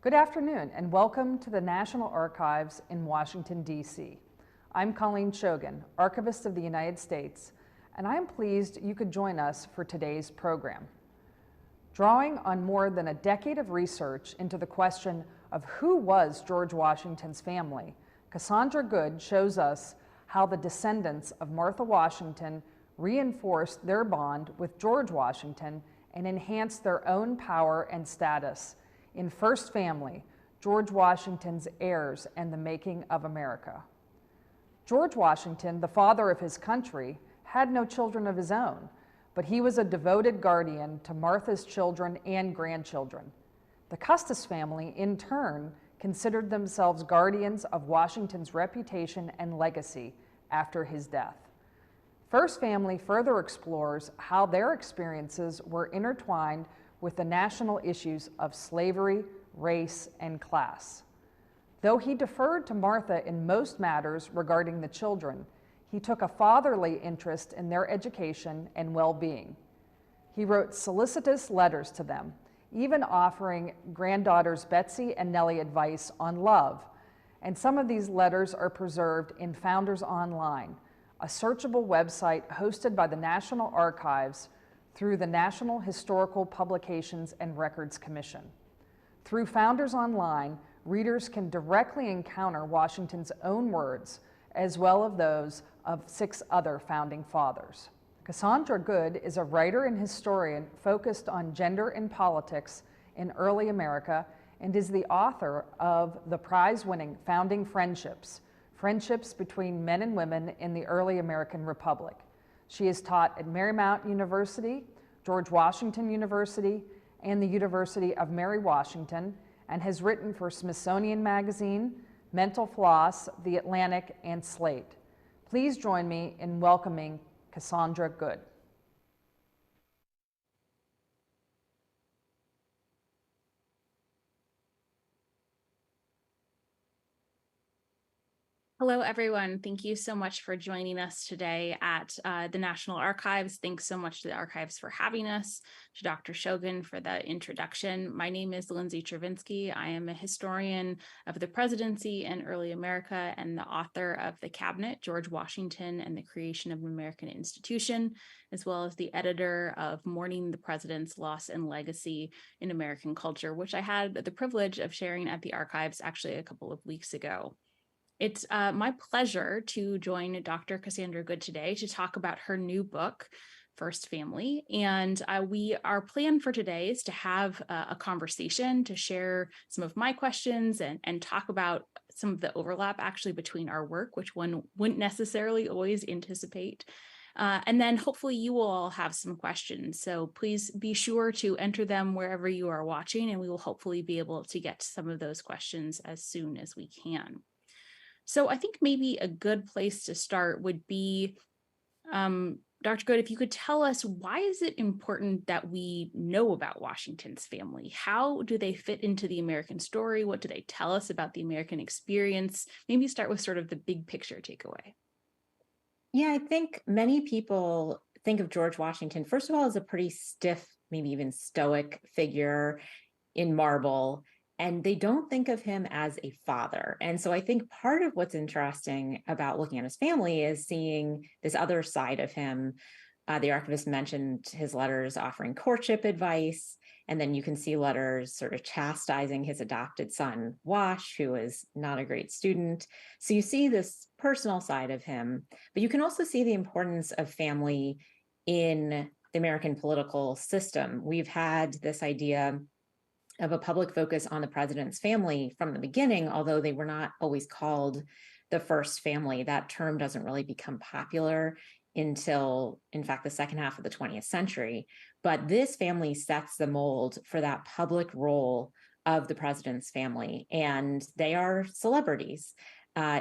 Good afternoon and welcome to the National Archives in Washington, D.C. I'm Colleen Shogan, Archivist of the United States, and I am pleased you could join us for today's program. Drawing on more than a decade of research into the question of who was George Washington's family, Cassandra Good shows us how the descendants of Martha Washington reinforced their bond with George Washington and enhanced their own power and status in First Family, George Washington's Heirs and the Making of America. George Washington, the father of his country, had no children of his own, but he was a devoted guardian to Martha's children and grandchildren. The Custis family, in turn, considered themselves guardians of Washington's reputation and legacy after his death. First Family further explores how their experiences were intertwined with the national issues of slavery, race, and class. Though he deferred to Martha in most matters regarding the children, he took a fatherly interest in their education and well-being. He wrote solicitous letters to them, even offering granddaughters Betsy and Nelly advice on love. And some of these letters are preserved in Founders Online, a searchable website hosted by the National Archives through the National Historical Publications and Records Commission. Through Founders Online, readers can directly encounter Washington's own words, as well as those of 6 other founding fathers. Cassandra Good is a writer and historian focused on gender and politics in early America and is the author of the prize-winning Founding Friendships, Friendships Between Men and Women in the Early American Republic. She is taught at Marymount University, George Washington University, and the University of Mary Washington, and has written for Smithsonian Magazine, Mental Floss, The Atlantic, and Slate. Please join me in welcoming Cassandra Good. Hello, everyone. Thank you so much for joining us today at the National Archives. Thanks so much to the Archives for having us, to Dr. Shogan for the introduction. My name is Lindsay Travinsky. I am a historian of the presidency and early America and the author of The Cabinet, George Washington and the Creation of an American Institution, as well as the editor of Mourning the President's Loss and Legacy in American Culture, which I had the privilege of sharing at the Archives actually a couple of weeks ago. It's my pleasure to join Dr. Cassandra Good today to talk about her new book, First Family. And our plan for today is to have a conversation to share some of my questions and talk about some of the overlap actually between our work, which one wouldn't necessarily always anticipate. And then hopefully you will all have some questions. So please be sure to enter them wherever you are watching, and we will hopefully be able to get to some of those questions as soon as we can. So I think maybe a good place to start would be, Dr. Good, if you could tell us, why is it important that we know about Washington's family? How do they fit into the American story? What do they tell us about the American experience? Maybe start with sort of the big picture takeaway. Yeah, I think many people think of George Washington, first of all, as a pretty stiff, maybe even stoic figure in marble. And they don't think of him as a father. And so I think part of what's interesting about looking at his family is seeing this other side of him. The archivist mentioned his letters offering courtship advice. And then you can see letters sort of chastising his adopted son, Wash, who is not a great student. So you see this personal side of him, but you can also see the importance of family in the American political system. We've had this idea of a public focus on the president's family from the beginning, although they were not always called the first family. That term doesn't really become popular until, in fact, the second half of the 20th century. But this family sets the mold for that public role of the president's family, and they are celebrities.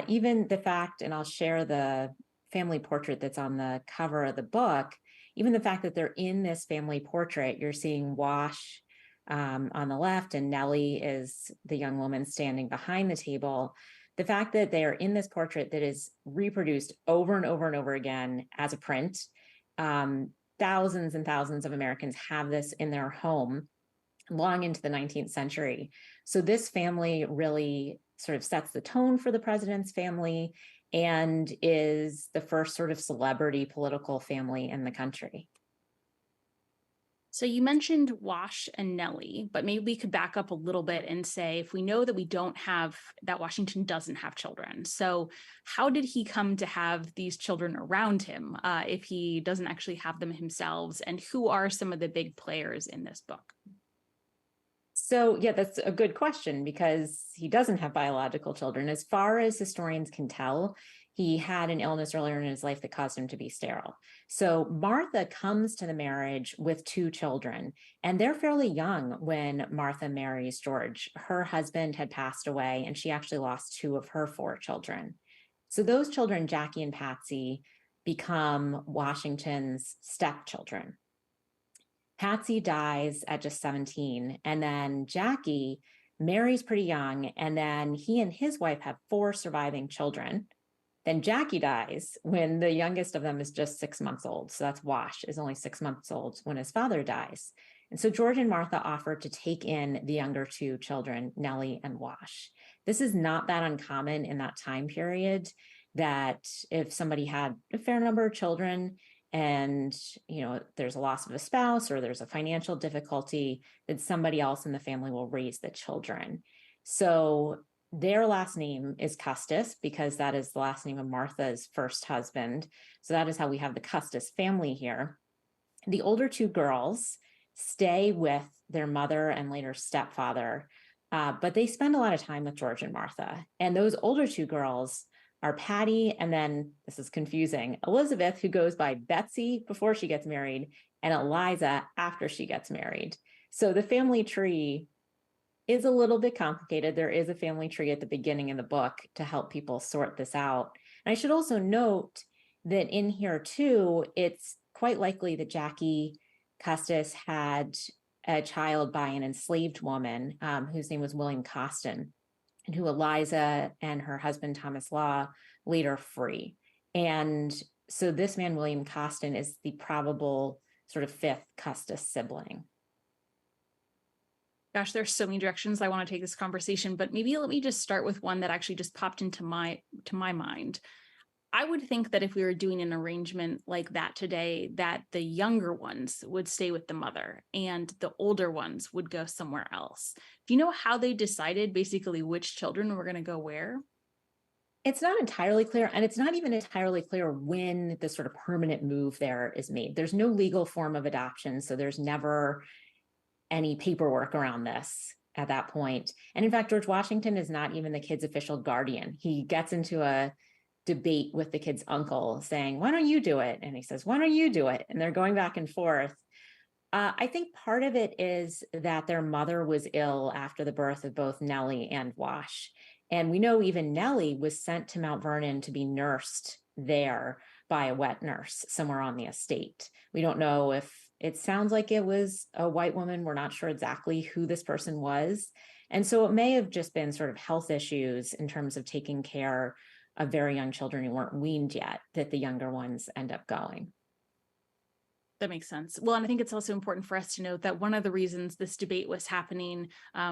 Even the fact, and I'll share the family portrait that's on the cover of the book, even the fact that they're in this family portrait, you're seeing Wash on the left, and Nelly is the young woman standing behind the table. The fact that they are in this portrait that is reproduced over and over and over again as a print, thousands and thousands of Americans have this in their home, long into the 19th century. So this family really sort of sets the tone for the president's family and is the first sort of celebrity political family in the country. So you mentioned Wash and Nelly, but maybe we could back up a little bit and say, if we know that that Washington doesn't have children, so how did he come to have these children around him if he doesn't actually have them himself? And who are some of the big players in this book? So, yeah, that's a good question because he doesn't have biological children. As far as historians can tell, he had an illness earlier in his life that caused him to be sterile. So Martha comes to the marriage with 2 children, and they're fairly young when Martha marries George. Her husband had passed away, and she actually lost 2 of her 4 children. So those children, Jackie and Patsy, become Washington's stepchildren. Patsy dies at just 17, and then Jackie marries pretty young, and then he and his wife have 4 surviving children. Then Jackie dies when the youngest of them is just 6 months old. So that's Wash, is only 6 months old when his father dies. And so George and Martha offered to take in the younger 2 children, Nelly and Wash. This is not that uncommon in that time period, that if somebody had a fair number of children and there's a loss of a spouse or there's a financial difficulty, that somebody else in the family will raise the children. So their last name is Custis because that is the last name of Martha's first husband. So that is how we have the Custis family here. The older 2 girls stay with their mother and later stepfather, but they spend a lot of time with George and Martha. And those older 2 girls are Patty, and then, this is confusing, Elizabeth, who goes by Betsy before she gets married, and Eliza after she gets married. So the family tree is a little bit complicated. There is a family tree at the beginning of the book to help people sort this out. And I should also note that in here too, it's quite likely that Jackie Custis had a child by an enslaved woman whose name was William Costin, and who Eliza and her husband Thomas Law later free. And so this man, William Costin, is the probable sort of 5th Custis sibling. Gosh, there's so many directions I want to take this conversation, but maybe let me just start with one that actually just popped into my mind. I would think that if we were doing an arrangement like that today, that the younger ones would stay with the mother and the older ones would go somewhere else. Do you know how they decided basically which children were going to go where? It's not entirely clear, and it's not even entirely clear when the sort of permanent move there is made. There's no legal form of adoption, so there's never any paperwork around this at that point. And in fact, George Washington is not even the kid's official guardian. He gets into a debate with the kid's uncle saying, why don't you do it? And he says, why don't you do it? And they're going back and forth. I think part of it is that their mother was ill after the birth of both Nelly and Wash. And we know even Nelly was sent to Mount Vernon to be nursed there by a wet nurse somewhere on the estate. We don't know if it sounds like it was a white woman. We're not sure exactly who this person was. And so it may have just been sort of health issues in terms of taking care of very young children who weren't weaned yet, that the younger ones end up going. That makes sense. Well, and I think it's also important for us to note that one of the reasons this debate was happening,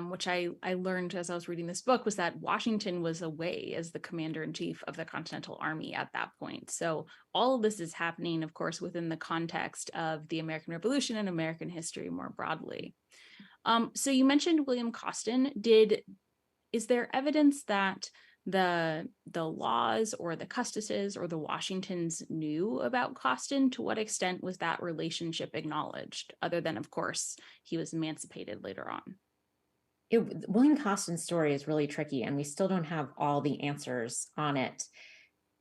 which I learned as I was reading this book, was that Washington was away as the commander-in-chief of the Continental Army at that point. So all of this is happening, of course, within the context of the American Revolution and American history more broadly. So you mentioned William Costin. Is there evidence that the Laws or the Custises or the Washingtons knew about Costin? To what extent was that relationship acknowledged, other than, of course, he was emancipated later on? William Costin's story is really tricky, and we still don't have all the answers on it.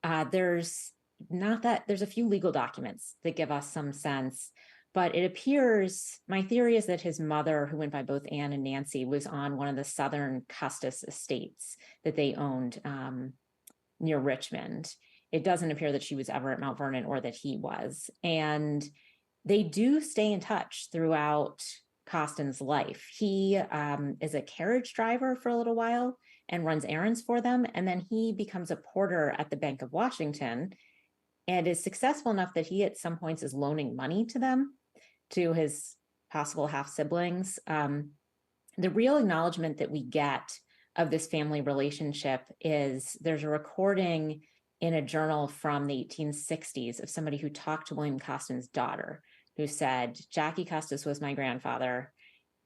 There's a few legal documents that give us some sense, but it appears, my theory is that his mother, who went by both Anne and Nancy, was on one of the Southern Custis estates that they owned near Richmond. It doesn't appear that she was ever at Mount Vernon or that he was. And they do stay in touch throughout Costin's life. He is a carriage driver for a little while and runs errands for them. And then he becomes a porter at the Bank of Washington and is successful enough that he at some points is loaning money to them, to his possible half siblings. the real acknowledgement that we get of this family relationship is there's a recording in a journal from the 1860s of somebody who talked to William Costin's daughter, who said, Jackie Custis was my grandfather.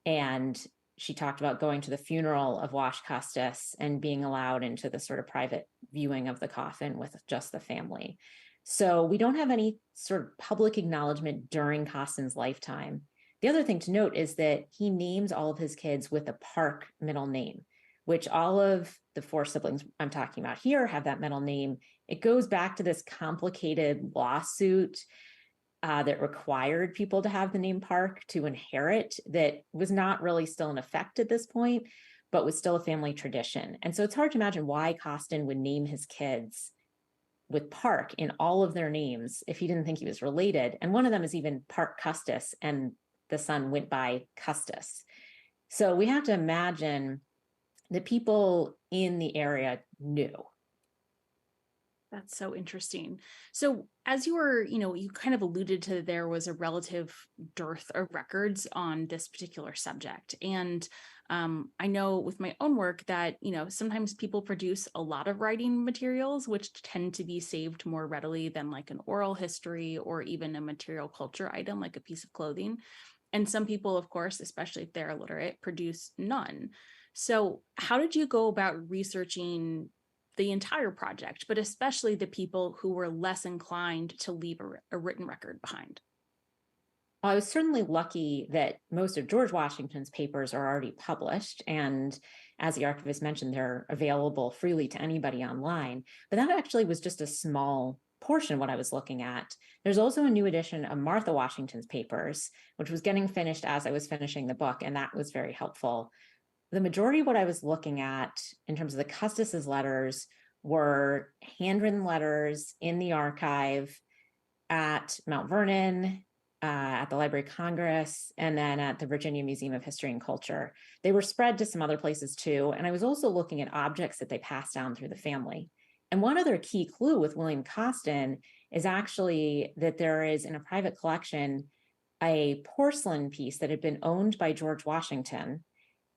And she talked about going to the funeral of Wash Custis and being allowed into the sort of private viewing of the coffin with just the family. So we don't have any sort of public acknowledgement during Costin's lifetime. The other thing to note is that he names all of his kids with a Park middle name, which all of the 4 siblings I'm talking about here have that middle name. It goes back to this complicated lawsuit that required people to have the name Park to inherit, that was not really still in effect at this point, but was still a family tradition. And so it's hard to imagine why Costin would name his kids with Park in all of their names if he didn't think he was related. And one of them is even Park Custis, and the son went by Custis. So we have to imagine that people in the area knew. That's so interesting. So as you were, you kind of alluded to there was a relative dearth of records on this particular subject. And I know with my own work that, sometimes people produce a lot of writing materials, which tend to be saved more readily than like an oral history or even a material culture item like a piece of clothing. And some people, of course, especially if they're illiterate, produce none. So how did you go about researching the entire project, but especially the people who were less inclined to leave a written record behind? I was certainly lucky that most of George Washington's papers are already published. And as the archivist mentioned, they're available freely to anybody online. But that actually was just a small portion of what I was looking at. There's also a new edition of Martha Washington's papers, which was getting finished as I was finishing the book, and that was very helpful. The majority of what I was looking at in terms of the Custis's letters were handwritten letters in the archive at Mount Vernon, at the Library of Congress, and then at the Virginia Museum of History and Culture. They were spread to some other places too. And I was also looking at objects that they passed down through the family. And one other key clue with William Costin is actually that there is in a private collection a porcelain piece that had been owned by George Washington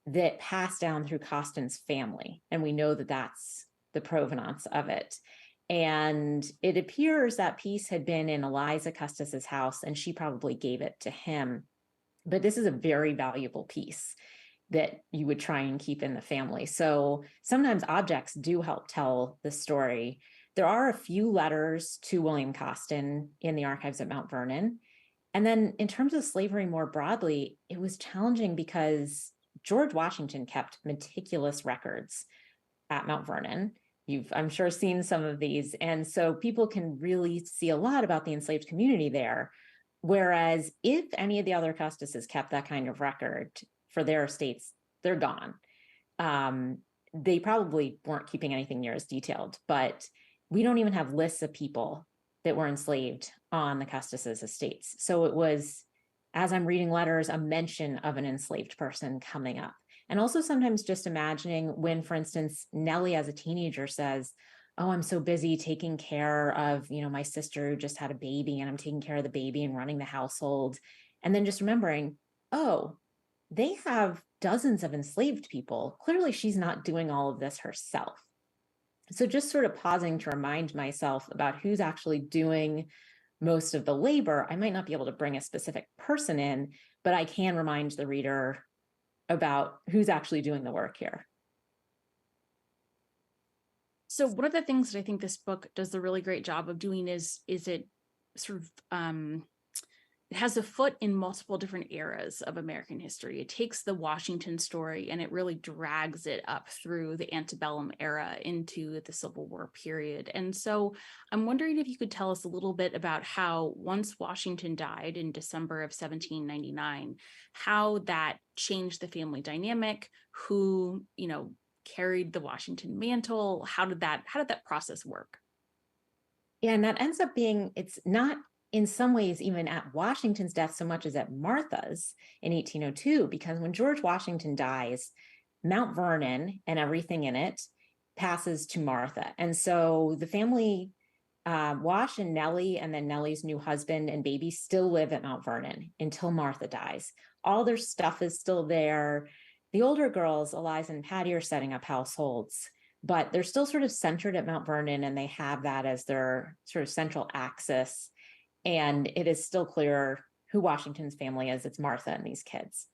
that passed down through Costin's family. And we know that that's the provenance of it. And it appears that piece had been in Eliza Custis's house, and she probably gave it to him. But this is a very valuable piece that you would try and keep in the family. So sometimes objects do help tell the story. There are a few letters to William Costin in the archives at Mount Vernon. And then in terms of slavery more broadly, it was challenging because George Washington kept meticulous records at Mount Vernon. You've, I'm sure, seen some of these. And so people can really see a lot about the enslaved community there. Whereas if any of the other Custises kept that kind of record for their estates, they're gone. They probably weren't keeping anything near as detailed, but we don't even have lists of people that were enslaved on the Custises' estates. So it was, as I'm reading letters, a mention of an enslaved person coming up. And also sometimes just imagining when, for instance, Nelly as a teenager says, oh, I'm so busy taking care of, my sister who just had a baby, and I'm taking care of the baby and running the household. And then just remembering, oh, they have dozens of enslaved people. Clearly, she's not doing all of this herself. So just sort of pausing to remind myself about who's actually doing most of the labor. I might not be able to bring a specific person in, but I can remind the reader about who's actually doing the work here. So one of the things that I think this book does a really great job of doing is it sort of it has a foot in multiple different eras of American history. It takes the Washington story and it really drags it up through the antebellum era into the Civil War period. And so I'm wondering if you could tell us a little bit about how once Washington died in December of 1799, how that changed the family dynamic, who, carried the Washington mantle. How did that process work? Yeah, and that ends up being, it's not in some ways even at Washington's death so much as at Martha's in 1802, because when George Washington dies, Mount Vernon and everything in it passes to Martha. And so the family, Wash and Nelly, and then Nelly's new husband and baby still live at Mount Vernon until Martha dies. All their stuff is still there. The older girls, Eliza and Patty, are setting up households, but they're still sort of centered at Mount Vernon, and they have that as their sort of central axis. And it is still clear who Washington's family is. It's Martha and these kids.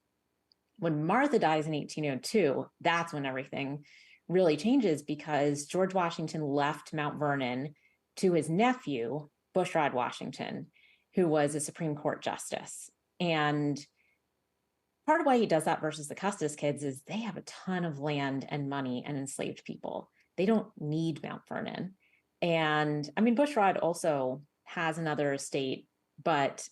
When Martha dies in 1802, that's when everything really changes, because George Washington left Mount Vernon to his nephew, Bushrod Washington, who was a Supreme Court justice. And part of why he does that versus the Custis kids is they have a ton of land and money and enslaved people. They don't need Mount Vernon. And I mean, Bushrod also has another estate, but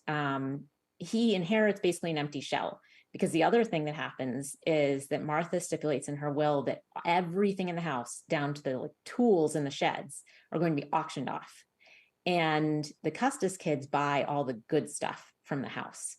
he inherits basically an empty shell, because the other thing that happens is that Martha stipulates in her will that everything in the house, down to the tools in the sheds, are going to be auctioned off. And the Custis kids buy all the good stuff from the house.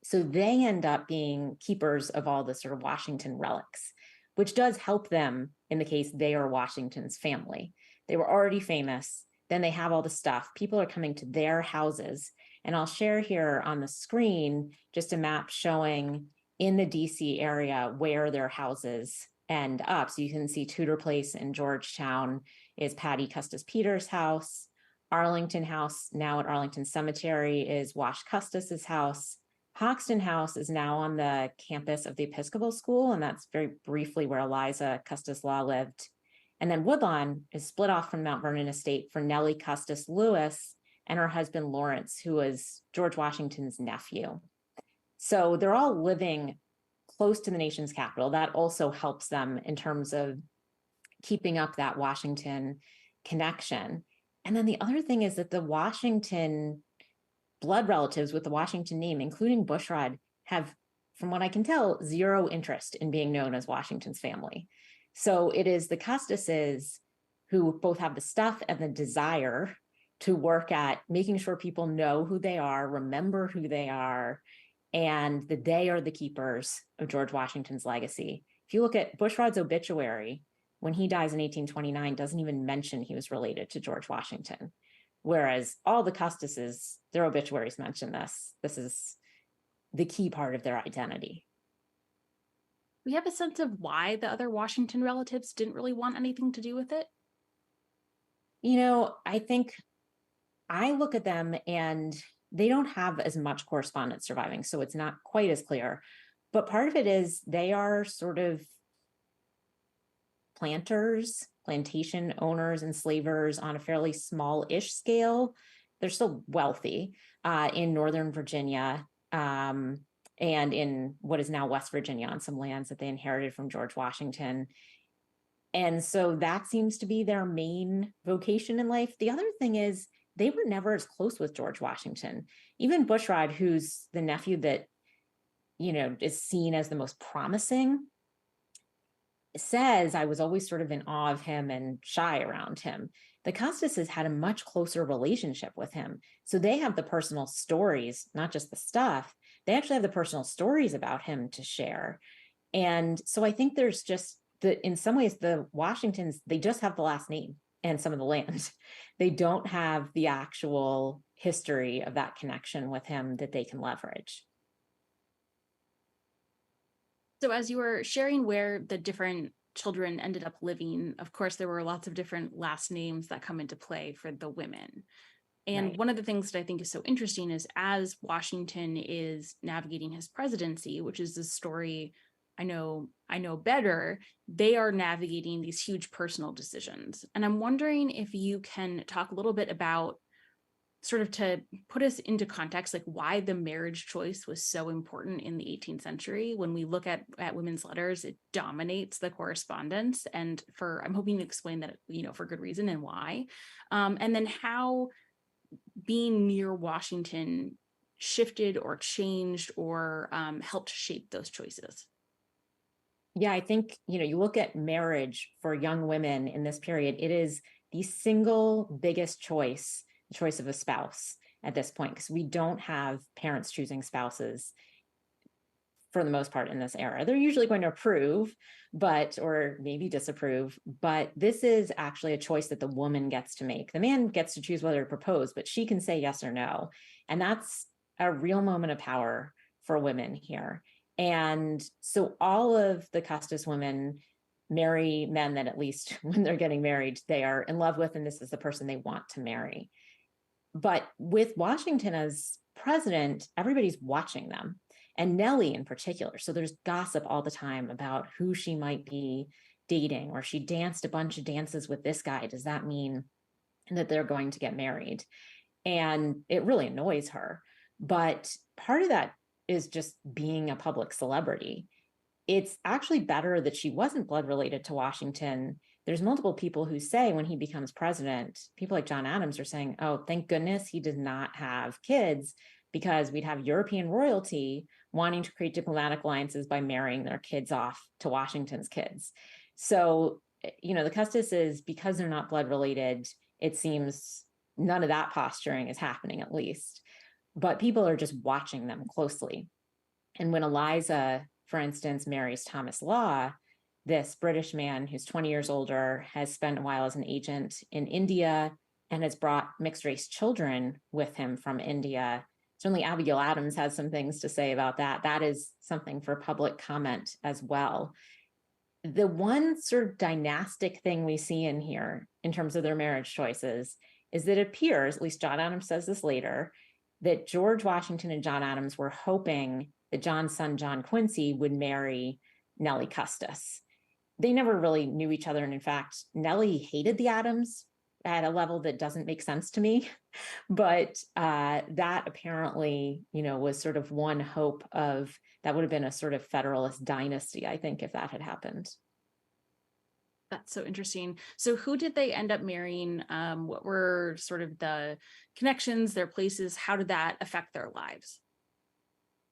So they end up being keepers of all the sort of Washington relics, which does help them in the case they are Washington's family. They were already famous. Then they have all the stuff. People are coming to their houses. And I'll share here on the screen just a map showing in the DC area where their houses end up. So you can see Tudor Place in Georgetown is Patty Custis Peters' house. Arlington House, now at Arlington Cemetery, is Wash Custis's house. Hoxton House is now on the campus of the Episcopal School, and that's very briefly where Eliza Custis Law lived. And then Woodlawn is split off from Mount Vernon Estate for Nelly Custis Lewis and her husband Lawrence, who was George Washington's nephew. So they're all living close to the nation's capital. That also helps them in terms of keeping up that Washington connection. And then the other thing is that the Washington blood relatives with the Washington name, including Bushrod, have, from what I can tell, zero interest in being known as Washington's family. So it is the Custises who both have the stuff and the desire to work at making sure people know who they are, remember who they are, and that they are the keepers of George Washington's legacy. If you look at Bushrod's obituary, when he dies in 1829, doesn't even mention he was related to George Washington. Whereas all the Custises, their obituaries mention this. This is the key part of their identity. We have a sense of why the other Washington relatives didn't really want anything to do with it? You know, I think I look at them and they don't have as much correspondence surviving, so it's not quite as clear. But part of it is they are sort of planters, plantation owners, enslavers on a fairly small-ish scale. They're still wealthy in Northern Virginia and in what is now West Virginia on some lands that they inherited from George Washington. And so that seems to be their main vocation in life. The other thing is they were never as close with George Washington. Even Bushrod, who's the nephew that, you know, is seen as the most promising, says, I was always sort of in awe of him and shy around him. The Custises had a much closer relationship with him. So they have the personal stories, not just the stuff. They actually have the personal stories about him to share. And so I think there's just in some ways, the Washingtons, they just have the last name and some of the land. They don't have the actual history of that connection with him that they can leverage. So as you were sharing where the different children ended up living, of course, there were lots of different last names that come into play for the women. And Right. one of the things that I think is so interesting is as Washington is navigating his presidency, which is the story I know better, they are navigating these huge personal decisions. And I'm wondering if you can talk a little bit about, sort of to put us into context, like why the marriage choice was so important in the 18th century. When we look at women's letters, it dominates the correspondence. And I'm hoping to explain that, for good reason and why. And then how being near Washington shifted or changed or helped shape those choices. Yeah, I think, you look at marriage for young women in this period, it is the single biggest choice, the choice of a spouse at this point, because we don't have parents choosing spouses for the most part in this era. They're usually going to approve, or maybe disapprove, but this is actually a choice that the woman gets to make. The man gets to choose whether to propose, but she can say yes or no. And that's a real moment of power for women here. And so all of the Custis women marry men that, at least when they're getting married, they are in love with, and this is the person they want to marry. But with Washington as president, everybody's watching them, and Nelly in particular. So there's gossip all the time about who she might be dating, or she danced a bunch of dances with this guy. Does that mean that they're going to get married? And it really annoys her. But part of that is just being a public celebrity. It's actually better that she wasn't blood related to Washington. There's multiple people who say when he becomes president, people like John Adams are saying, oh, thank goodness he does not have kids, because we'd have European royalty wanting to create diplomatic alliances by marrying their kids off to Washington's kids. So, the Custises, because they're not blood related, it seems none of that posturing is happening, at least. But people are just watching them closely. And when Eliza, for instance, marries Thomas Law, this British man who's 20 years older, has spent a while as an agent in India and has brought mixed race children with him from India. Certainly Abigail Adams has some things to say about that. That is something for public comment as well. The one sort of dynastic thing we see in here in terms of their marriage choices is that it appears, at least John Adams says this later, that George Washington and John Adams were hoping that John's son, John Quincy, would marry Nelly Custis. They never really knew each other. And in fact, Nelly hated the Adams at a level that doesn't make sense to me. But that apparently, was sort of one hope of, that would have been a sort of Federalist dynasty, I think, if that had happened. That's so interesting. So who did they end up marrying? What were sort of the connections, their places? How did that affect their lives?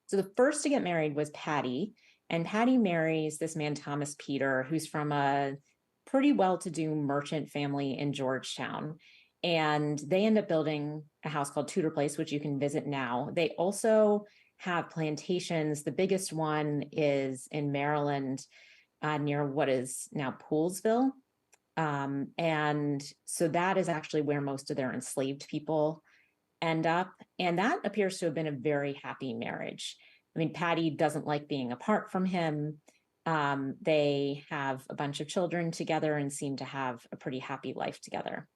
So the first to get married was Patty, and Patty marries this man, Thomas Peter, who's from a pretty well-to-do merchant family in Georgetown. And they end up building a house called Tudor Place, which you can visit now. They also have plantations. The biggest one is in Maryland, near what is now Poolsville. And so that is actually where most of their enslaved people end up. And that appears to have been a very happy marriage. I mean, Patty doesn't like being apart from him. They have a bunch of children together and seem to have a pretty happy life together.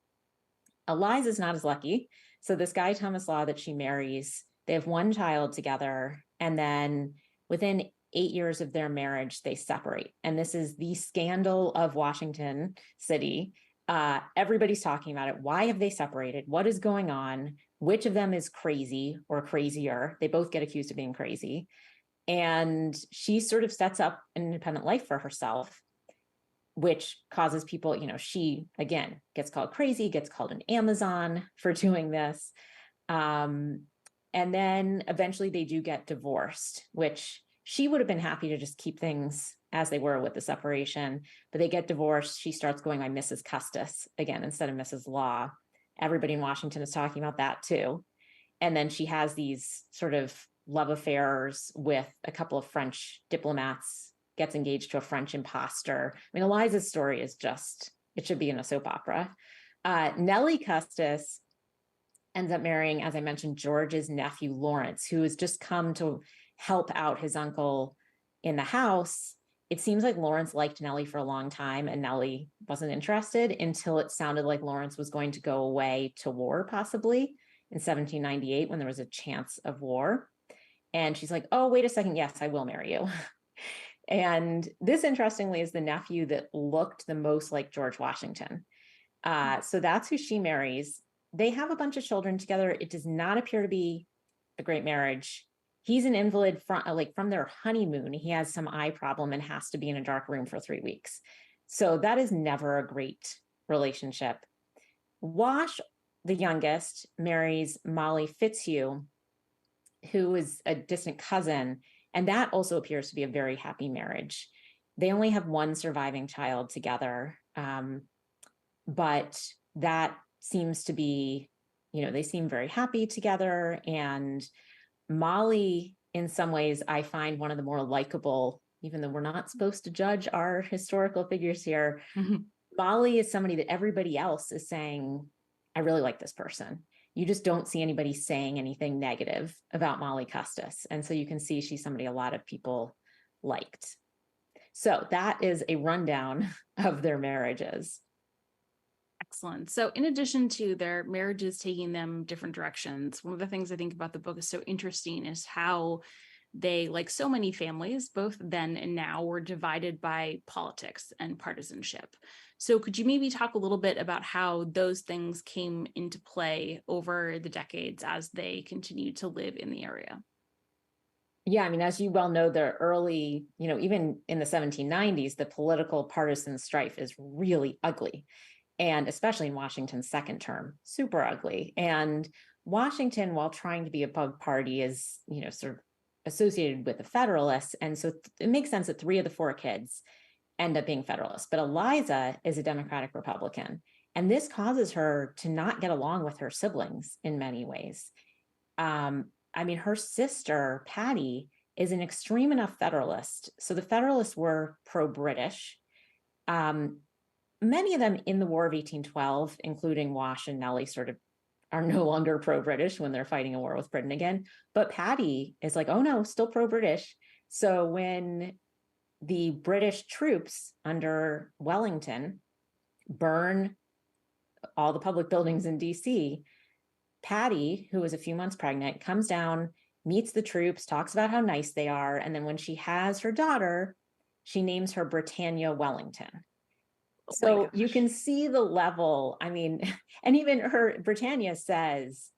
Eliza's not as lucky. So this guy, Thomas Law, that she marries, they have one child together. And then within 8 years of their marriage, they separate. And this is the scandal of Washington City. Everybody's talking about it. Why have they separated? What is going on? Which of them is crazy or crazier? They both get accused of being crazy. And she sort of sets up an independent life for herself, which causes people, she, again, gets called crazy, gets called an Amazon for doing this. And then eventually they do get divorced, which she would have been happy to just keep things as they were with the separation, but they get divorced. She starts going by Mrs. Custis again, instead of Mrs. Law. Everybody in Washington is talking about that too. And then she has these sort of love affairs with a couple of French diplomats, gets engaged to a French imposter. I mean, Eliza's story is just, it should be in a soap opera. Nelly Custis ends up marrying, as I mentioned, George's nephew, Lawrence, who has just come to help out his uncle in the house. It seems like Lawrence liked Nelly for a long time, and Nelly wasn't interested until it sounded like Lawrence was going to go away to war, possibly in 1798, when there was a chance of war. And she's like, oh, wait a second. Yes, I will marry you. And this, interestingly, is the nephew that looked the most like George Washington. So that's who she marries. They have a bunch of children together. It does not appear to be a great marriage. He's an invalid from their honeymoon. He has some eye problem and has to be in a dark room for 3 weeks. So that is never a great relationship. Wash, the youngest, marries Molly Fitzhugh, who is a distant cousin. And that also appears to be a very happy marriage. They only have one surviving child together. But that seems to be, they seem very happy together. And Molly, in some ways, I find one of the more likable, even though we're not supposed to judge our historical figures here. Mm-hmm. Molly is somebody that everybody else is saying, I really like this person. You just don't see anybody saying anything negative about Molly Custis. And so you can see she's somebody a lot of people liked. So that is a rundown of their marriages. Excellent. So in addition to their marriages taking them different directions, one of the things I think about the book is so interesting is how they, like so many families, both then and now, were divided by politics and partisanship. So could you maybe talk a little bit about how those things came into play over the decades as they continued to live in the area? Yeah, I mean, as you well know, the early, even in the 1790s, the political partisan strife is really ugly. And especially in Washington's second term, super ugly. And Washington, while trying to be a pug party, is, sort of associated with the Federalists. And so it makes sense that 3 of the 4 kids end up being Federalists. But Eliza is a Democratic Republican. And this causes her to not get along with her siblings in many ways. I mean, her sister, Patty, is an extreme enough Federalist. So the Federalists were pro-British. Many of them in the War of 1812, including Wash and Nelly, sort of are no longer pro-British when they're fighting a war with Britain again. But Patty is like, oh no, still pro-British. So when the British troops under Wellington burn all the public buildings in DC, Patty, who was a few months pregnant, comes down, meets the troops, talks about how nice they are. And then when she has her daughter, she names her Britannia Wellington. So you can see the level. I mean, and even her Britannia says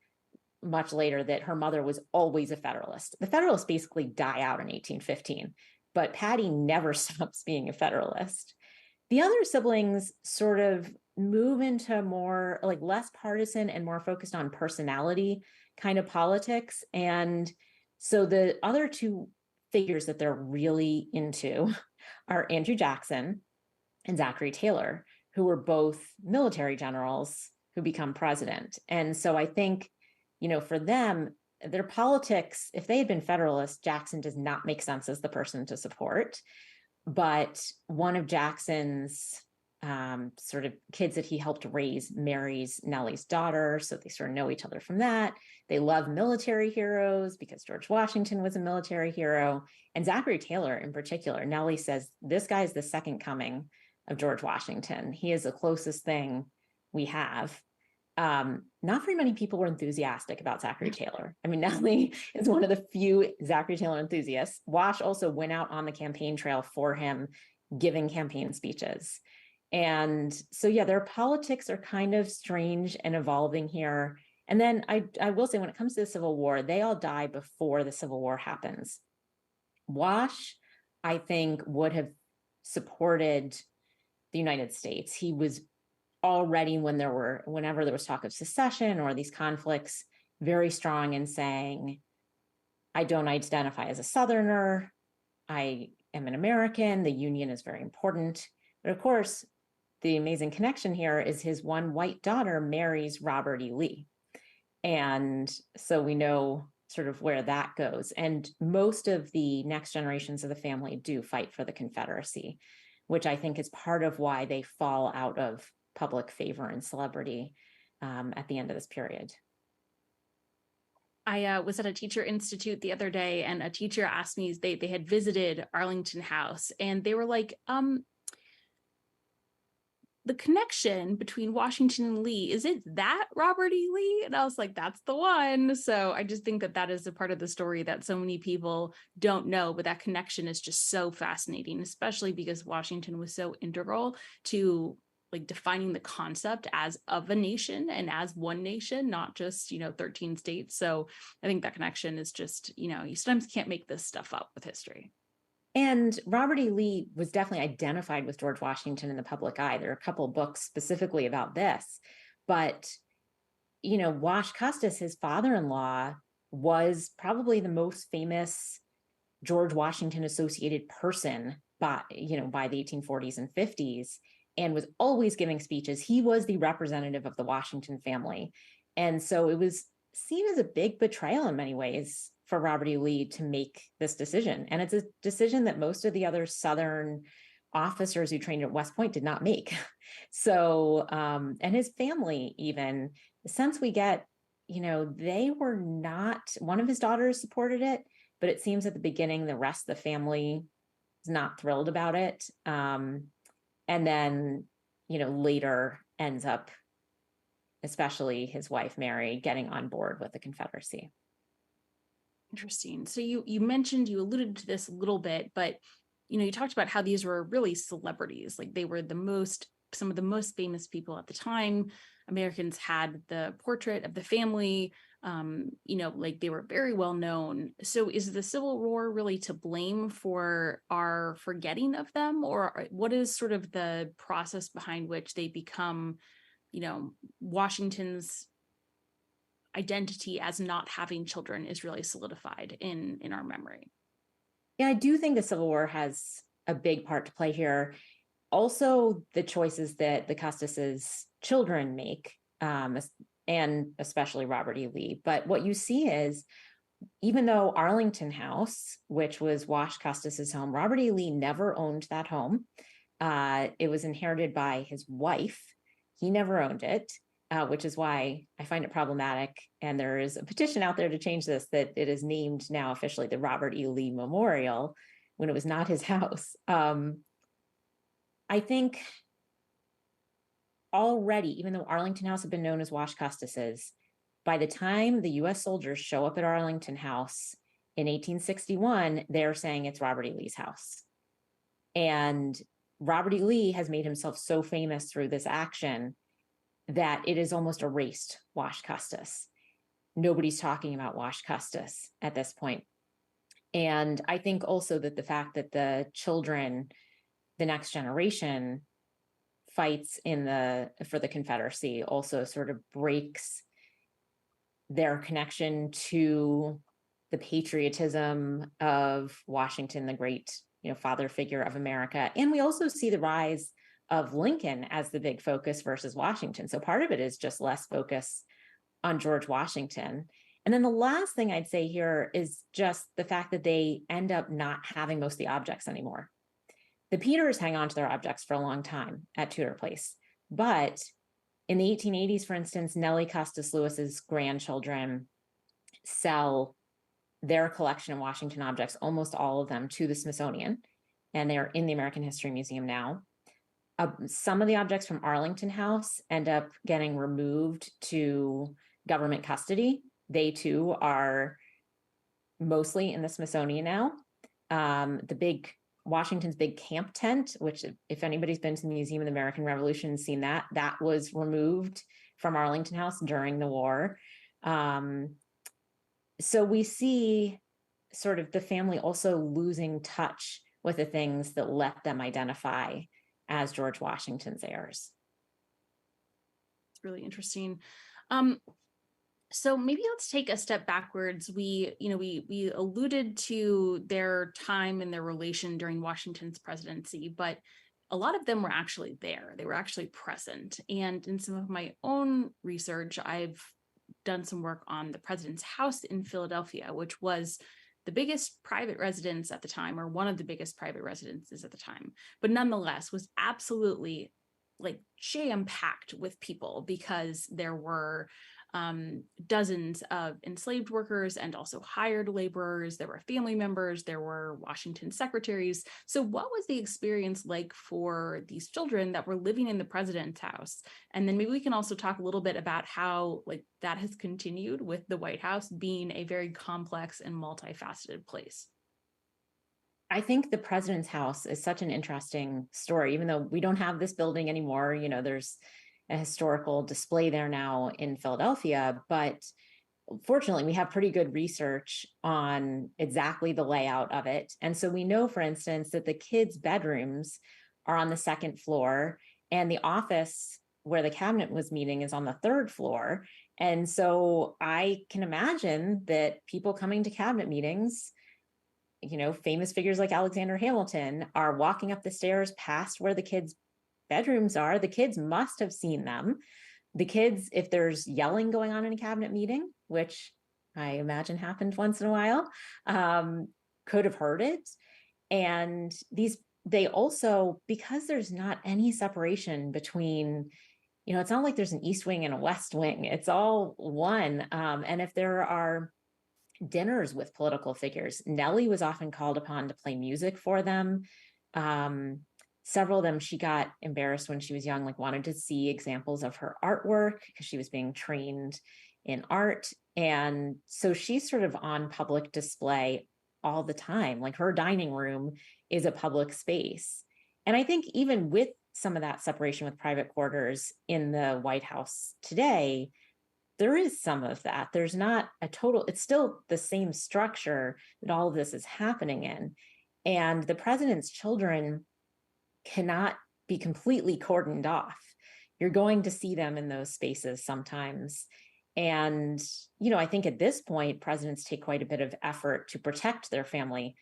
much later that her mother was always a Federalist. The Federalists basically die out in 1815, but Patty never stops being a Federalist. The other siblings sort of move into more like less partisan and more focused on personality kind of politics. And so the other 2 figures that they're really into are Andrew Jackson and Zachary Taylor, who were both military generals who become president. And so I think, for them, their politics, if they had been Federalists, Jackson does not make sense as the person to support. But one of Jackson's sort of kids that he helped raise marries Nelly's daughter. So they sort of know each other from that. They love military heroes because George Washington was a military hero. And Zachary Taylor in particular, Nelly says, this guy is the second coming of George Washington. He is the closest thing we have. Not very many people were enthusiastic about Zachary Taylor. I mean, Nelly is one of the few Zachary Taylor enthusiasts. Wash also went out on the campaign trail for him, giving campaign speeches. And so, yeah, their politics are kind of strange and evolving here. And then I will say, when it comes to the Civil War, they all die before the Civil War happens. Wash, I think, would have supported the United States. He was already, whenever there was talk of secession or these conflicts, very strong in saying, I don't identify as a Southerner. I am an American. The Union is very important. But of course, the amazing connection here is his one white daughter marries Robert E. Lee. And so we know sort of where that goes. And most of the next generations of the family do fight for the Confederacy, which I think is part of why they fall out of public favor and celebrity at the end of this period. I was at a teacher institute the other day, and a teacher asked me, they had visited Arlington House, and they were like, the connection between Washington and Lee, is it that Robert E. Lee? And I was like, that's the one. So I just think that is a part of the story that so many people don't know, but that connection is just so fascinating, especially because Washington was so integral to like defining the concept as of a nation and as one nation, not just, 13 states. So I think that connection is just, you sometimes can't make this stuff up with history. And Robert E. Lee was definitely identified with George Washington in the public eye. There are a couple of books specifically about this, but, Wash Custis, his father-in-law, was probably the most famous George Washington associated person by the 1840s and 50s, and was always giving speeches. He was the representative of the Washington family. And so it was seen as a big betrayal in many ways for Robert E. Lee to make this decision. And it's a decision that most of the other Southern officers who trained at West Point did not make. So, and his family, even, the sense we get, they were not, one of his daughters supported it, but it seems at the beginning, the rest of the family is not thrilled about it. And then, later ends up, especially his wife, Mary, getting on board with the Confederacy. Interesting. So you mentioned, you alluded to this a little bit, but you talked about how these were really celebrities. Like they were some of the most famous people at the time. Americans had the portrait of the family. Like they were very well known. So is the Civil War really to blame for our forgetting of them, or what is sort of the process behind which they become, Washington's identity as not having children is really solidified in our memory? Yeah, I do think the Civil War has a big part to play here. Also, the choices that the Custis's children make, and especially Robert E. Lee. But what you see is, even though Arlington House, which was Wash Custis's home, Robert E. Lee never owned that home. It was inherited by his wife. He never owned it, which is why I find it problematic. And there is a petition out there to change this, that it is named now officially the Robert E. Lee Memorial, when it was not his house. I think already, even though Arlington House had been known as Wash Custis's, by the time the US soldiers show up at Arlington House in 1861, they're saying it's Robert E. Lee's house. And Robert E. Lee has made himself so famous through this action that it is almost erased Wash Custis. Nobody's talking about Wash Custis at this point. And I think also that the fact that the children, the next generation, fights for the Confederacy also sort of breaks their connection to the patriotism of Washington, the great, father figure of America. And we also see the rise of Lincoln as the big focus versus Washington. So part of it is just less focus on George Washington. And then the last thing I'd say here is just the fact that they end up not having most of the objects anymore. The Peters hang on to their objects for a long time at Tudor Place. But in the 1880s, for instance, Nelly Custis Lewis's grandchildren sell their collection of Washington objects, almost all of them, to the Smithsonian, and they are in the American History Museum now. Some of the objects from Arlington House end up getting removed to government custody. They too are mostly in the Smithsonian now. Washington's big camp tent, which if anybody's been to the Museum of the American Revolution and seen that was removed from Arlington House during the war. So we see sort of the family also losing touch with the things that let them identify as George Washington's heirs. It's really interesting. So maybe let's take a step backwards. We alluded to their time and their relation during Washington's presidency, but a lot of them were actually there. They were actually present. And in some of my own research, I've done some work on the president's house in Philadelphia, which was the biggest private residence at the time, or one of the biggest private residences at the time, but nonetheless was absolutely like jam-packed with people, because there were dozens of enslaved workers and also hired laborers. There were family members, there were Washington secretaries. So what was the experience like for these children that were living in the president's house? And then maybe we can also talk a little bit about how that has continued with the White House being a very complex and multifaceted place. I think the president's house is such an interesting story, even though we don't have this building anymore. There's a historical display there now in Philadelphia, but fortunately we have pretty good research on exactly the layout of it. And so we know, for instance, that the kids' bedrooms are on the second floor, and the office where the cabinet was meeting is on the third floor. And so I can imagine that people coming to cabinet meetings, famous figures like Alexander Hamilton, are walking up the stairs past where the kids' bedrooms are. The kids must have seen them. The kids, if there's yelling going on in a cabinet meeting, which I imagine happened once in a while, could have heard it. And they also, because there's not any separation between, it's not like there's an East Wing and a West Wing. It's all one. And if there are dinners with political figures. Nelly was often called upon to play music for them. Several of them, she got embarrassed when she was young, like wanted to see examples of her artwork because she was being trained in art. And so she's sort of on public display all the time. Like her dining room is a public space. And I think even with some of that separation with private quarters in the White House today, there is some of that. There's not a total, it's still the same structure that all of this is happening in. And the president's children cannot be completely cordoned off. You're going to see them in those spaces sometimes. And, I think at this point, presidents take quite a bit of effort to protect their family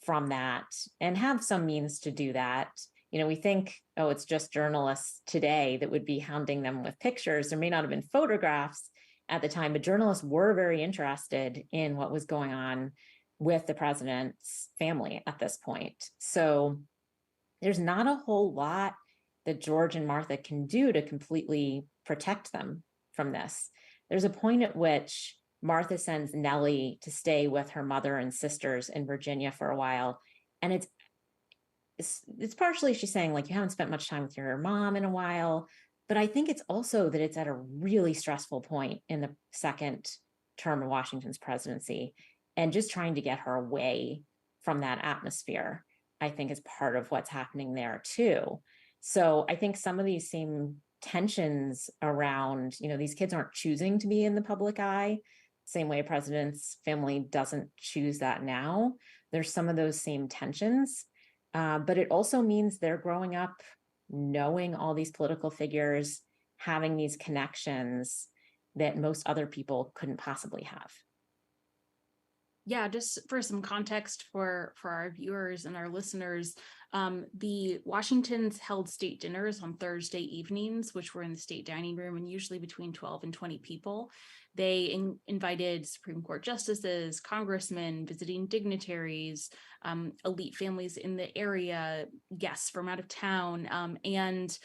from that and have some means to do that. We think, oh, it's just journalists today that would be hounding them with pictures. There may not have been photographs at the time, but journalists were very interested in what was going on with the president's family at this point. So there's not a whole lot that George and Martha can do to completely protect them from this. There's a point at which Martha sends Nelly to stay with her mother and sisters in Virginia for a while. And it's partially she's saying, like, you haven't spent much time with your mom in a while. But I think it's also that it's at a really stressful point in the second term of Washington's presidency. And just trying to get her away from that atmosphere, I think, is part of what's happening there too. So I think some of these same tensions around, these kids aren't choosing to be in the public eye, same way a president's family doesn't choose that now. There's some of those same tensions. But it also means they're growing up knowing all these political figures, having these connections that most other people couldn't possibly have. Yeah, just for some context for our viewers and our listeners, the Washingtons held state dinners on Thursday evenings, which were in the state dining room, and usually between 12 and 20 people. They invited Supreme Court justices, congressmen, visiting dignitaries, elite families in the area, guests from out of town, and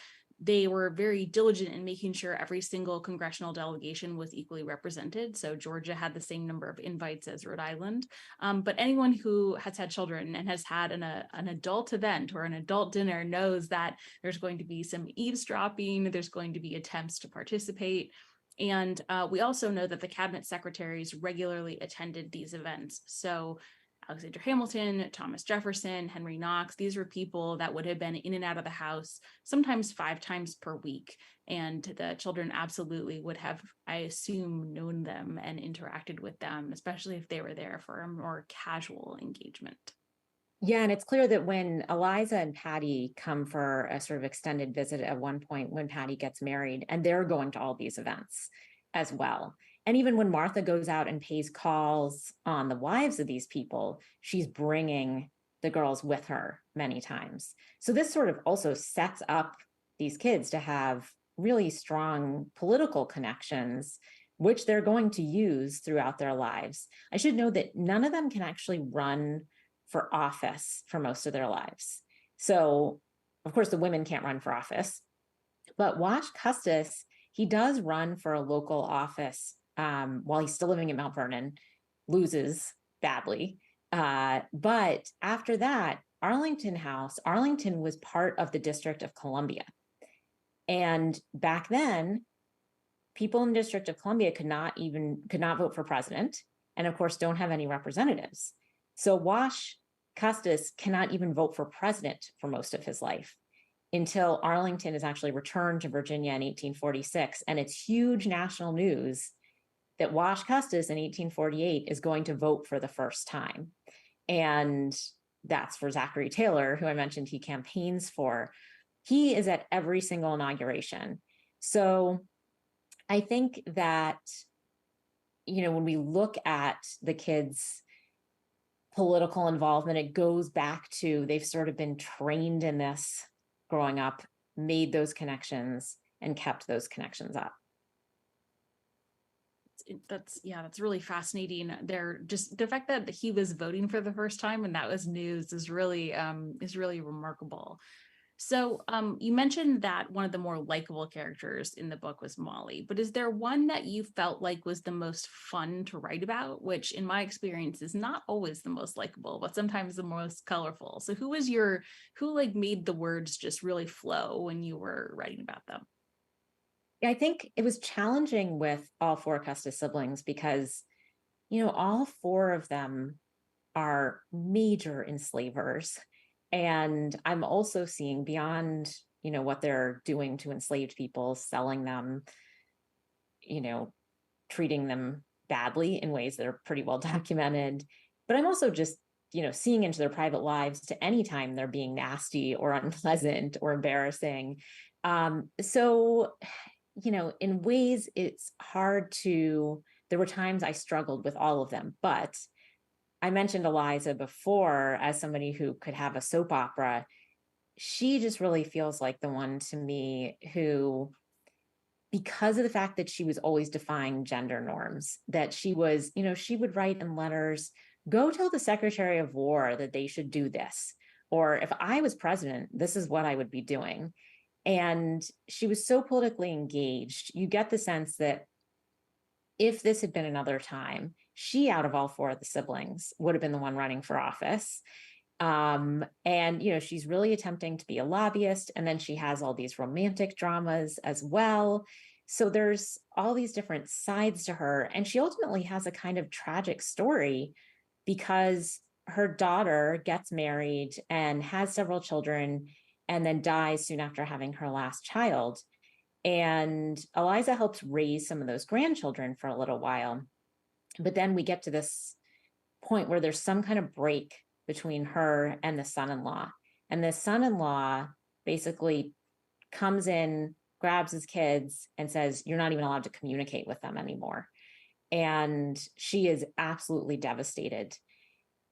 they were very diligent in making sure every single congressional delegation was equally represented. So Georgia had the same number of invites as Rhode Island. But anyone who has had children and has had an adult event or an adult dinner knows that there's going to be some eavesdropping, there's going to be attempts to participate. And we also know that the cabinet secretaries regularly attended these events. So Alexander Hamilton, Thomas Jefferson, Henry Knox, these were people that would have been in and out of the house, sometimes 5 times per week. And the children absolutely would have, I assume, known them and interacted with them, especially if they were there for a more casual engagement. Yeah, and it's clear that when Eliza and Patty come for a sort of extended visit at one point when Patty gets married, and they're going to all these events as well. And even when Martha goes out and pays calls on the wives of these people, she's bringing the girls with her many times. So this sort of also sets up these kids to have really strong political connections, which they're going to use throughout their lives. I should note that none of them can actually run for office for most of their lives. So, of course, the women can't run for office, but Wash Custis, he does run for a local office while he's still living in Mount Vernon, loses badly. But after that, Arlington was part of the District of Columbia. And back then, people in the District of Columbia could not vote for president, and of course, don't have any representatives. So Wash Custis cannot even vote for president for most of his life until Arlington is actually returned to Virginia in 1846. And it's huge national news that Wash Custis in 1848 is going to vote for the first time. And that's for Zachary Taylor, who I mentioned he campaigns for. He is at every single inauguration. So I think that, when we look at the kids' political involvement, it goes back to they've sort of been trained in this growing up, made those connections, and kept those connections up. That's really fascinating. They're just the fact that he was voting for the first time and that was news is really remarkable. So you mentioned that one of the more likable characters in the book was Molly, but is there one that you felt like was the most fun to write about, which in my experience is not always the most likable, but sometimes the most colorful? So who like made the words just really flow when you were writing about them? Yeah, I think it was challenging with all four Custis siblings because, you know, all four of them are major enslavers. And I'm also seeing beyond, you know, what they're doing to enslaved people, selling them, you know, treating them badly in ways that are pretty well documented. But I'm also just, you know, seeing into their private lives to any time they're being nasty or unpleasant or embarrassing. So, you know, in ways it's hard to, there were times I struggled with all of them, but I mentioned Eliza before as somebody who could have a soap opera. She just really feels like the one to me who, because of the fact that she was always defying gender norms, that she was, you know, she would write in letters, go tell the Secretary of War that they should do this. Or if I was president, this is what I would be doing. And she was so politically engaged. You get the sense that if this had been another time, she, out of all four of the siblings, would have been the one running for office. And, you know, she's really attempting to be a lobbyist. And then she has all these romantic dramas as well. So there's all these different sides to her. And she ultimately has a kind of tragic story because her daughter gets married and has several children and then dies soon after having her last child. And Eliza helps raise some of those grandchildren for a little while. But then we get to this point where there's some kind of break between her and the son-in-law. And the son-in-law basically comes in, grabs his kids, and says, "You're not even allowed to communicate with them anymore." And she is absolutely devastated.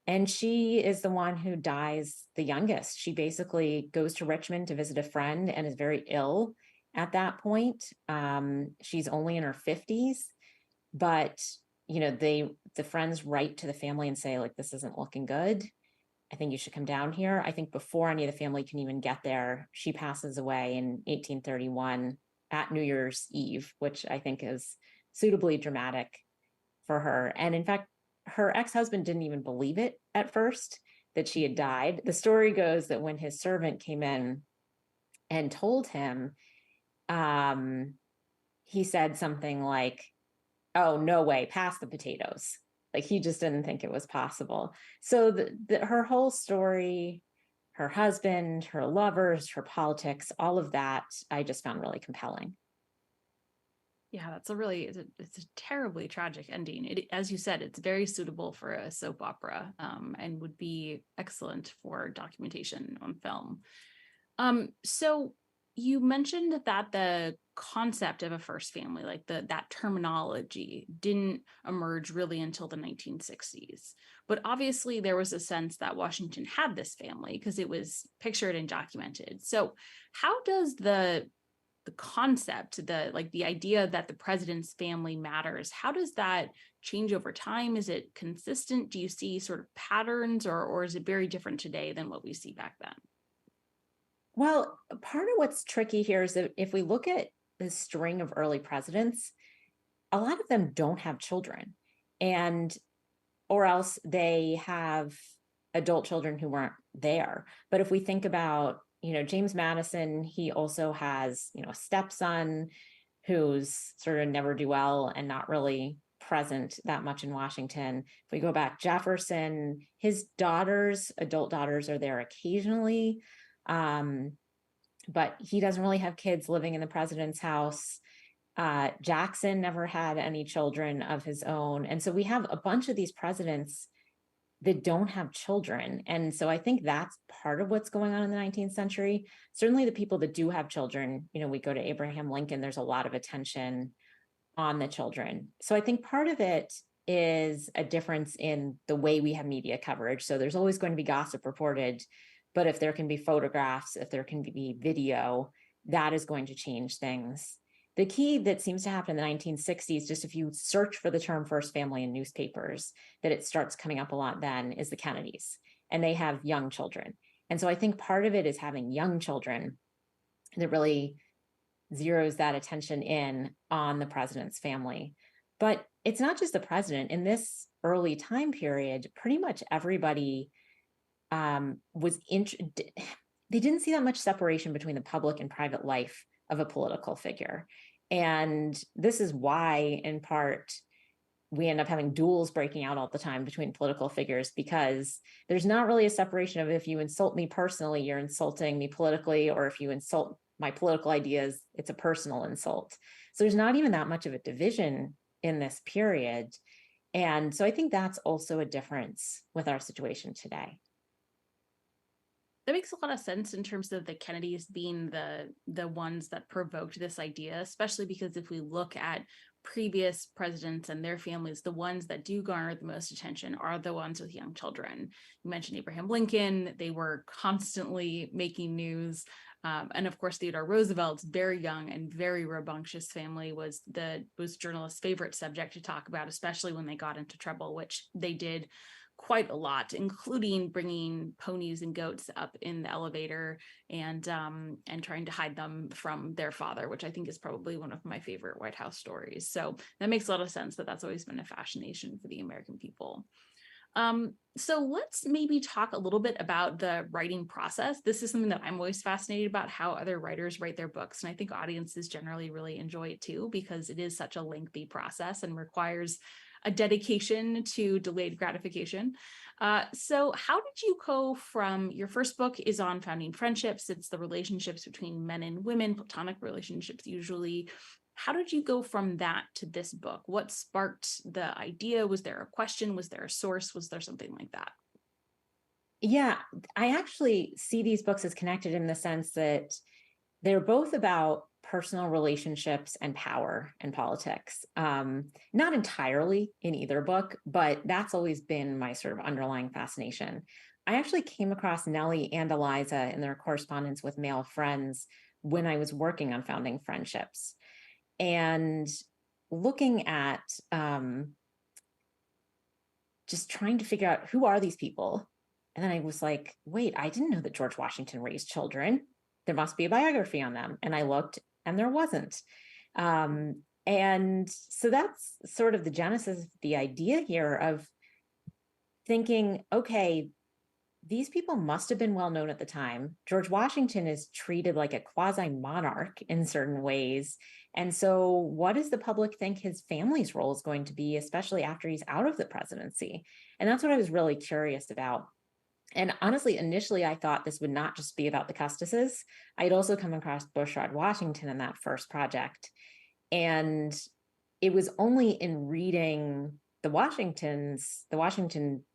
And she is the one who dies the youngest. She basically goes to Richmond to visit a friend and is very ill at that point. She's only in her 50s, but you know, the friends write to the family and say, like, this isn't looking good. I think you should come down here. I think before any of the family can even get there, she passes away in 1831 at New Year's Eve, which I think is suitably dramatic for her. And in fact, her ex-husband didn't even believe it at first that she had died. The story goes that when his servant came in and told him, he said something like, "Oh, no way, pass the potatoes." Like he just didn't think it was possible. So her whole story, her husband, her lovers, her politics, all of that, I just found really compelling. Yeah, that's it's a terribly tragic ending. As you said, it's very suitable for a soap opera, and would be excellent for documentation on film. So you mentioned that the concept of a first family, like that terminology, didn't emerge really until the 1960s. But obviously there was a sense that Washington had this family because it was pictured and documented. So how does the concept, the idea that the president's family matters, how does that change over time? Is it consistent? Do you see sort of patterns, or is it very different today than what we see back then? Well, part of what's tricky here is that if we look at the string of early presidents, a lot of them don't have children, and or else they have adult children who weren't there. But if we think about, you know, James Madison, he also has, you know, a stepson who's sort of never do well and not really present that much in Washington. If we go back, Jefferson, his daughters, adult daughters, are there occasionally. But he doesn't really have kids living in the president's house. Jackson never had any children of his own. And so we have a bunch of these presidents that don't have children. And so I think that's part of what's going on in the 19th century. Certainly the people that do have children, you know, we go to Abraham Lincoln, there's a lot of attention on the children. So I think part of it is a difference in the way we have media coverage. So there's always going to be gossip reported, but if there can be photographs, if there can be video, that is going to change things. The key that seems to happen in the 1960s, just if you search for the term first family in newspapers, that it starts coming up a lot then, is the Kennedys. And they have young children. And so I think part of it is having young children that really zeroes that attention in on the president's family. But it's not just the president. In this early time period, pretty much everybody they didn't see that much separation between the public and private life of a political figure. And this is why, in part, we end up having duels breaking out all the time between political figures, because there's not really a separation of, if you insult me personally, you're insulting me politically, or if you insult my political ideas, it's a personal insult. So there's not even that much of a division in this period. And so I think that's also a difference with our situation today. That makes a lot of sense in terms of the Kennedys being the ones that provoked this idea, especially because if we look at previous presidents and their families, the ones that do garner the most attention are the ones with young children. You mentioned Abraham Lincoln. They were constantly making news. And of course, Theodore Roosevelt's very young and very rambunctious family was journalists' favorite subject to talk about, especially when they got into trouble, which they did quite a lot, including bringing ponies and goats up in the elevator and trying to hide them from their father, which I think is probably one of my favorite White House stories. So that makes a lot of sense that that's always been a fascination for the American people. So let's maybe talk a little bit about the writing process. This is something that I'm always fascinated about, how other writers write their books. And I think audiences generally really enjoy it too, because it is such a lengthy process and requires a dedication to delayed gratification. So how did you go from, your first book is on founding friendships. It's the relationships between men and women, platonic relationships usually. How did you go from that to this book? What sparked the idea? Was there a question? Was there a source? Was there something like that? Yeah, I actually see these books as connected in the sense that they're both about personal relationships and power and politics. Not entirely in either book, but that's always been my sort of underlying fascination. I actually came across Nelly and Eliza in their correspondence with male friends when I was working on founding friendships. And looking at just trying to figure out, who are these people? And then I was like, wait, I didn't know that George Washington raised children. There must be a biography on them. And I looked and there wasn't. And so that's sort of the genesis of the idea here of thinking, okay, these people must have been well known at the time. George Washington is treated like a quasi-monarch in certain ways. And so what does the public think his family's role is going to be, especially after he's out of the presidency? And that's what I was really curious about. And honestly, initially, I thought this would not just be about the Custises. I'd also come across Bushrod Washington in that first project. And it was only in reading the Washington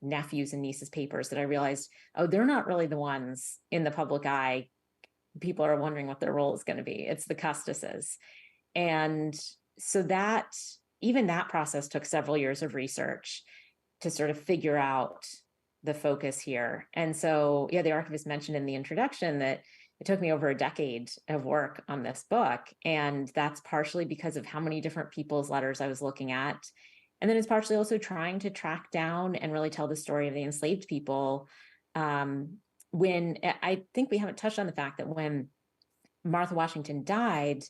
nephews and nieces papers that I realized, oh, they're not really the ones in the public eye. People are wondering what their role is going to be. It's the Custises. And so even that process took several years of research to sort of figure out the focus here. And so, yeah, the archivist mentioned in the introduction that it took me over a decade of work on this book. And that's partially because of how many different people's letters I was looking at. And then it's partially also trying to track down and really tell the story of the enslaved people. When I think we haven't touched on the fact that when Martha Washington died,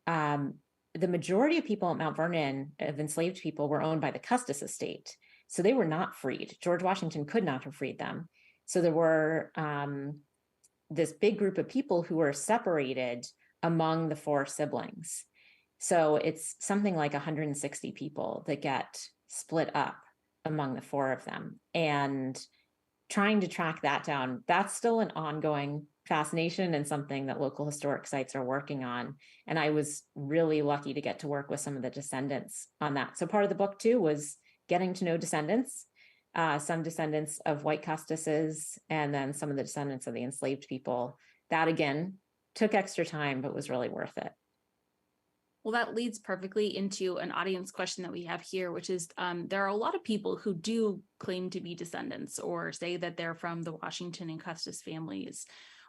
the majority of people at Mount Vernon, of enslaved people, were owned by the Custis estate. So they were not freed. George Washington could not have freed them. So there were this big group of people who were separated among the four siblings. So it's something like 160 people that get split up among the four of them. And trying to track that down, that's still an ongoing fascination and something that local historic sites are working on. And I was really lucky to get to work with some of the descendants on that. So part of the book too was getting to know descendants, some descendants of white Custises, and then some of the descendants of the enslaved people. That again took extra time, but was really worth it. Well, that leads perfectly into an audience question that we have here, which is there are a lot of people who do claim to be descendants or say that they're from the Washington and Custis families.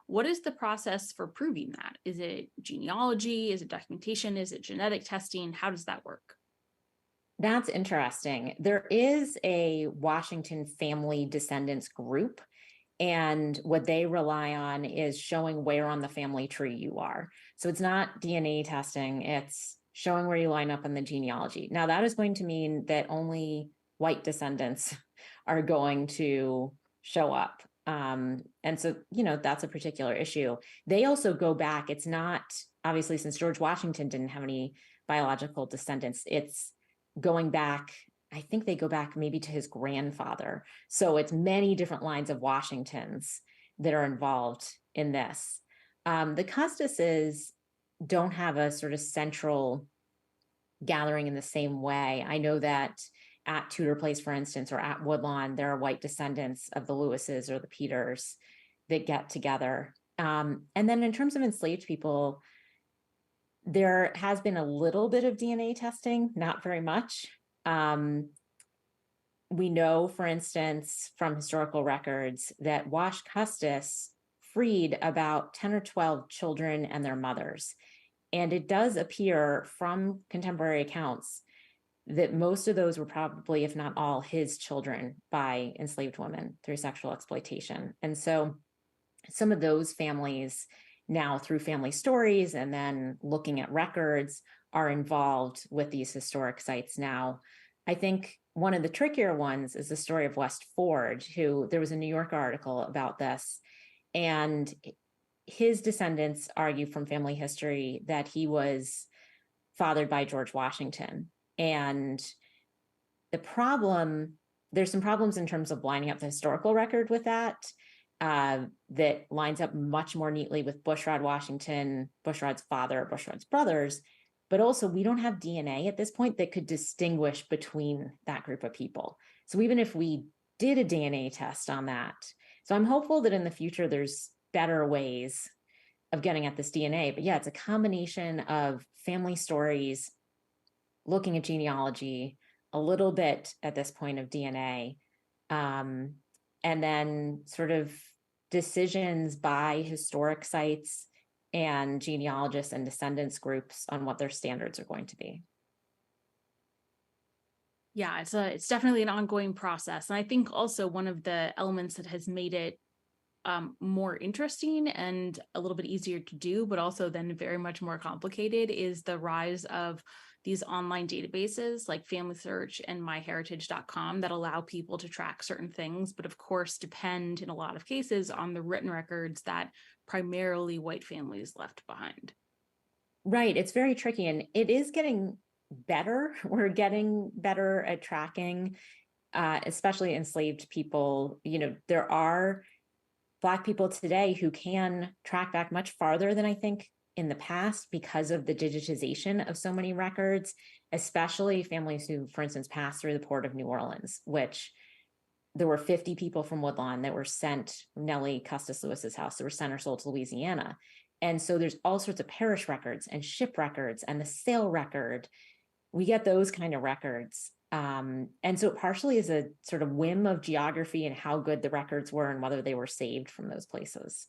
What is the process for proving that? Is it genealogy? Is it documentation? Is it genetic testing? How does that work? That's interesting. There is a Washington family descendants group, And what they rely on is showing where on the family tree you are. So it's not DNA testing, it's showing where you line up on the genealogy. Now, that is going to mean that only white descendants are going to show up. And so, that's a particular issue. They also go back. It's not, obviously, since George Washington didn't have any biological descendants, it's going back, I think they go back maybe to his grandfather. So it's many different lines of Washingtons that are involved in this. The Custises don't have a sort of central gathering in the same way. I know that at Tudor Place, for instance, or at Woodlawn, there are white descendants of the Lewises or the Peters that get together. And then in terms of enslaved people, there has been a little bit of DNA testing, not very much. We know, for instance, from historical records that Wash Custis freed about 10 or 12 children and their mothers. And it does appear from contemporary accounts that most of those were probably, if not all, his children by enslaved women through sexual exploitation. And so some of those families now, through family stories and then looking at records, are involved with these historic sites now. I think one of the trickier ones is the story of West Ford, who there was a New Yorker article about this, and his descendants argue from family history that he was fathered by George Washington. And there's some problems in terms of lining up the historical record with that lines up much more neatly with Bushrod Washington, Bushrod's father, Bushrod's brothers. But also, we don't have DNA at this point that could distinguish between that group of people. So even if we did a DNA test on that, so I'm hopeful that in the future, there's better ways of getting at this DNA. But yeah, it's a combination of family stories, looking at genealogy, a little bit at this point of DNA, and then sort of decisions by historic sites and genealogists and descendants groups on what their standards are going to be. Yeah, it's definitely an ongoing process. And I think also one of the elements that has made it more interesting and a little bit easier to do, but also then very much more complicated, is the rise of these online databases like Family Search and myheritage.com that allow people to track certain things, but of course depend in a lot of cases on the written records that primarily white families left behind. Right. It's very tricky, and it is getting better. We're getting better at tracking, especially enslaved people. There are Black people today who can track back much farther than I think in the past because of the digitization of so many records, especially families who, for instance, passed through the port of New Orleans, which there were 50 people from Woodlawn that were sent from Nelly Custis Lewis's house that were sent or sold to Louisiana. And so there's all sorts of parish records and ship records and the sale record. We get those kind of records. And so it partially is a sort of whim of geography and how good the records were and whether they were saved from those places.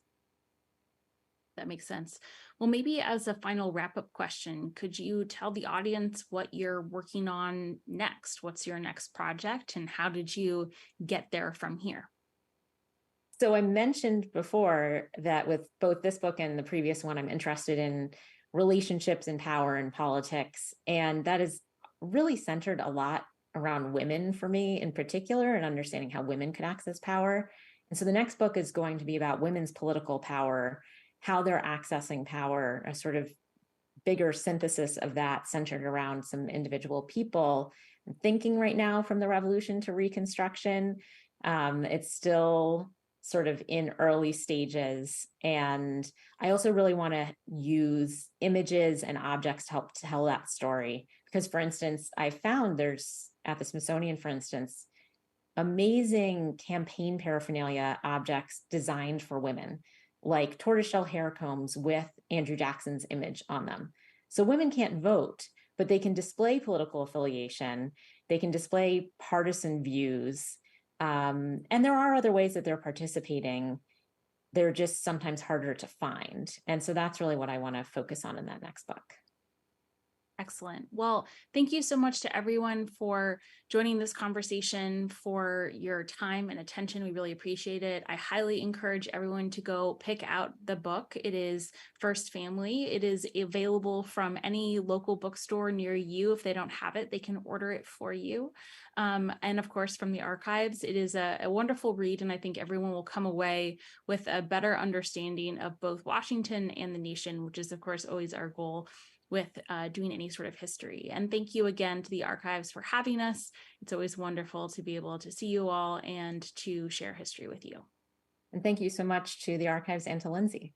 That makes sense. Well, maybe as a final wrap-up question, could you tell the audience what you're working on next? What's your next project and how did you get there from here? So I mentioned before that with both this book and the previous one, I'm interested in relationships and power and politics. And that is really centered a lot around women for me in particular, and understanding how women could access power. And so the next book is going to be about women's political power, how they're accessing power, a sort of bigger synthesis of that centered around some individual people. I'm thinking right now from the Revolution to Reconstruction. It's still sort of in early stages. And I also really want to use images and objects to help tell that story. Because, for instance, I found there's, at the Smithsonian, for instance, amazing campaign paraphernalia objects designed for women, like tortoiseshell hair combs with Andrew Jackson's image on them. So women can't vote, but they can display political affiliation, they can display partisan views, and there are other ways that they're participating. They're just sometimes harder to find. And so that's really what I want to focus on in that next book. Excellent. Well, thank you so much to everyone for joining this conversation, for your time and attention. We really appreciate it. I highly encourage everyone to go pick out the book. It is First Family. It is available from any local bookstore near you. If they don't have it, they can order it for you. And of course, from the archives, it is a wonderful read, and I think everyone will come away with a better understanding of both Washington and the nation, which is, of course, always our goal with doing any sort of history. And thank you again to the archives for having us. It's always wonderful to be able to see you all and to share history with you. And thank you so much to the archives and to Lindsay.